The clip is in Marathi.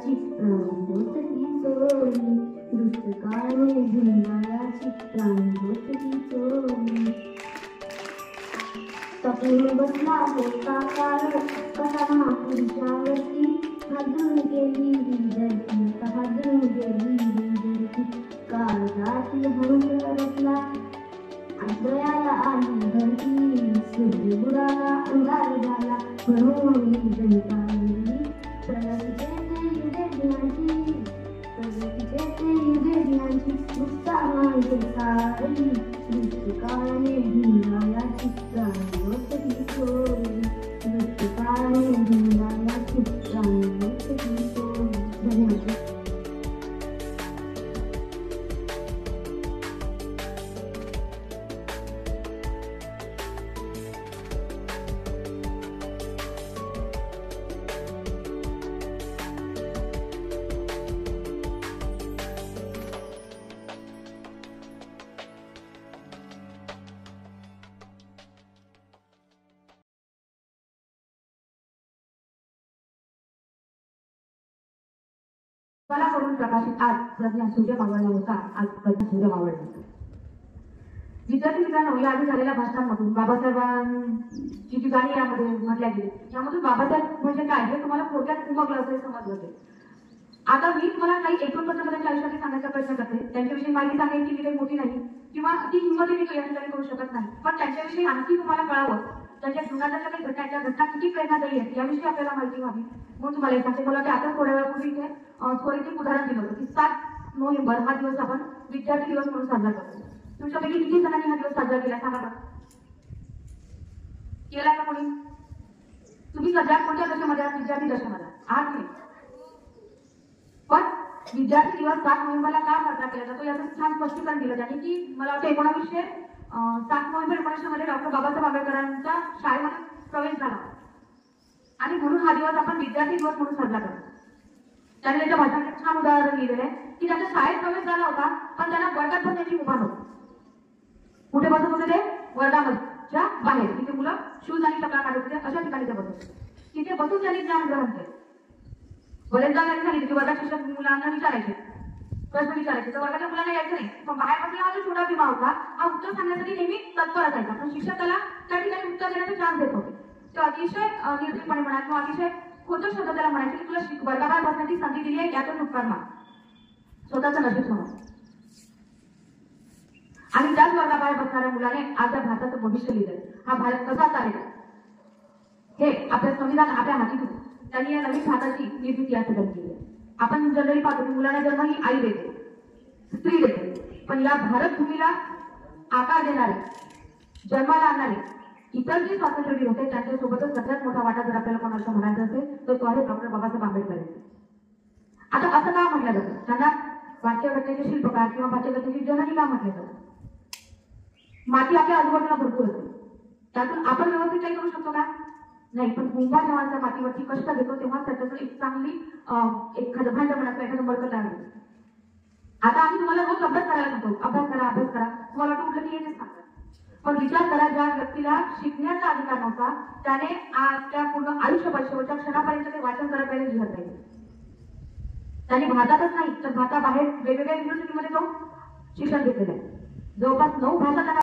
हिंगाळ्याची प्राणज्योत ही चोरली, दुष्टकाळाने हिंगाळ्याची प्राणज्योत ही चोरली. तपून बसला होता काळ कसा महापुरुषावरती, हादरून गेली ही धरती, हादरून गेली ही धरती. काळजातील हंस रचला दयाला आली धरती, सूर्य बुडाला अंधार झाला म्हणून जनताली. प्रगतीचे ते युगे दिनांची, प्रगतीचे ते युगे दिनांची उत्साहांची सारी, दुष्टकाळाने हिंगाळ्याची प्राणज्योत ही चोरली, दुष्टकाळाने हिंगाळ्याची प्राणज्योत ही चोरली. धन्यवाद. मला करून प्रकाशित आज प्रज्ञा सूर्य मावळला होता. आज प्रज्ञा सूर्य मावळला होता. विद्यार्थी मित्रांनो, याआधी झालेल्या भाषणांमधून बाबासाहेबांची जी गाणी यामध्ये म्हटल्या गेली, यामधून बाबासाहेब म्हणजे काय हे तुम्हाला थोडक्यात उमगलं असेल, समजलं असेल. आता मी तुम्हाला काही 49% आयुष्यात सांगण्याचा प्रयत्न करते. त्यांच्याविषयी माहिती सांगेन की मी काही मोठी नाही किंवा ती हिंमतीने या ठिकाणी करू शकत नाही, पण त्यांच्याविषयी आणखी तुम्हाला कळावं, त्यांच्या जीवनाच्या काही घटना किती प्रेरणादायी आहेत याविषयी आपल्याला माहिती व्हावी म्हणून तुम्हाला सांगते. मला ते आता थोड्या वेळापूर्वी इथे त्वरित उदाहरण दिलं होतं की 7 नोव्हेंबर हा दिवस आपण विद्यार्थी दिवस म्हणून साजरा करतो. तुमच्यापैकी किती जणांनी हा दिवस साजरा केला सांगा बरं. केला का कोणी? तुम्ही सध्या कोणत्या दशेमध्ये आहात? विद्यार्थी दशेमध्ये आहात नाही. पण विद्यार्थी दिवस 7 नोव्हेंबरला का साजरा केला जातो याचं छान स्पष्टीकरण दिलं त्यांनी की मला वाटतं 7 नोव्हेंबर 1900 मध्ये डॉक्टर बाबासाहेब आंबेडकरांचा शाळेमध्ये प्रवेश झाला आणि म्हणून हा दिवस आपण विद्यार्थी दिवस म्हणून साजरा करतो. त्याने त्याच्या भाषणात छान उदाहरण लिहिलेलं आहे की त्याच्या शाळेत प्रवेश झाला होता, पण त्यांना वर्गात बसण्याची मुभा नव्हती. कुठे बसत होते ते? वर्गाच्या बाहेर, तिथे मुलं शूज आणि चपला काढत होते, अशा ठिकाणी ते बसत होते. तिथे बसून त्यांनी ज्ञान ग्रहण केलं. बरेचदा त्यांनी सांगितलं की वर्गात शिक्षक मुलांना विचारायचे, प्रश्न विचारायचे, तर वर्गाच्या मुलांना यायचं नाही. पण बाहेर बसलेला जो छोटा विभाग होता हा उत्तर सांगण्यासाठी नेहमी तत्पर असायचा, पण शिक्षक त्याला त्या ठिकाणी उत्तर देण्याचे चान्स देत होते. ते अतिशय निर्भीडपणे म्हणा किंवा अतिशय खोटं शब्द त्याला म्हणायचे की तुला वर्गाबाहेर बसण्याची संधी दिली आहे, यातून उपकार मान, स्वतःचं नशीब समज. आणि त्याच वर्गाबाहेर बसणाऱ्या मुलाने आज या भारताचं भविष्य लिहिलंय. हा भारत कसा चालेल हे आपल्या संविधान आपल्या हाती होतं. त्यांनी या नवीन भारताची निर्मिती या ठिकाणी केली. आपण जनरली पाहतो की मुलांना जन्म ही आई देते, स्त्री देते, पण या भारत भूमीला आकार देणारे, जन्माला आणणारे इतर जे स्वातंत्र्यवीर होते त्यांच्यासोबतच सगळ्यात मोठा वाटा जर आपल्याला कोणाचा म्हणायचा असेल तर तो आहे डॉक्टर बाबासाहेब आंबेडकर. आता असं का म्हटलं जातं? त्यांना भारतीय घटनेचे शिल्पकार किंवा भारतीय घटनेची जननी का म्हटलं जातं? माती आपल्या आजूबाजूला भरपूर असते, त्यातून आपण व्यवस्थित काही करू शकतो का? नाही. पण कुंभार जेव्हा त्या मातीवरती कष्ट घेतो तेव्हा त्याच्याकडे एक चांगली एखादं भांड म्हणा एखादं मडकं तयार होतं. आता आम्ही तुम्हाला रोज अभ्यास करायला सांगतो, अभ्यास करा, तुम्हाला वाटतं कुठलं की येतेच सांगतात. पण विचार करा, ज्या व्यक्तीला शिकण्याचा अधिकार नव्हता त्याने त्या पूर्ण आयुष्यभर शेवटच्या क्षणापर्यंत ते वाचन करायला पाहिजे जिहाद पाहिजे. त्याने भारतातच नाही तर भारताबाहेर वेगवेगळ्या युनिव्हर्सिटीमध्ये जाऊन शिक्षण घेतलेलं आहे. जवळपास 9 भाषा त्यांना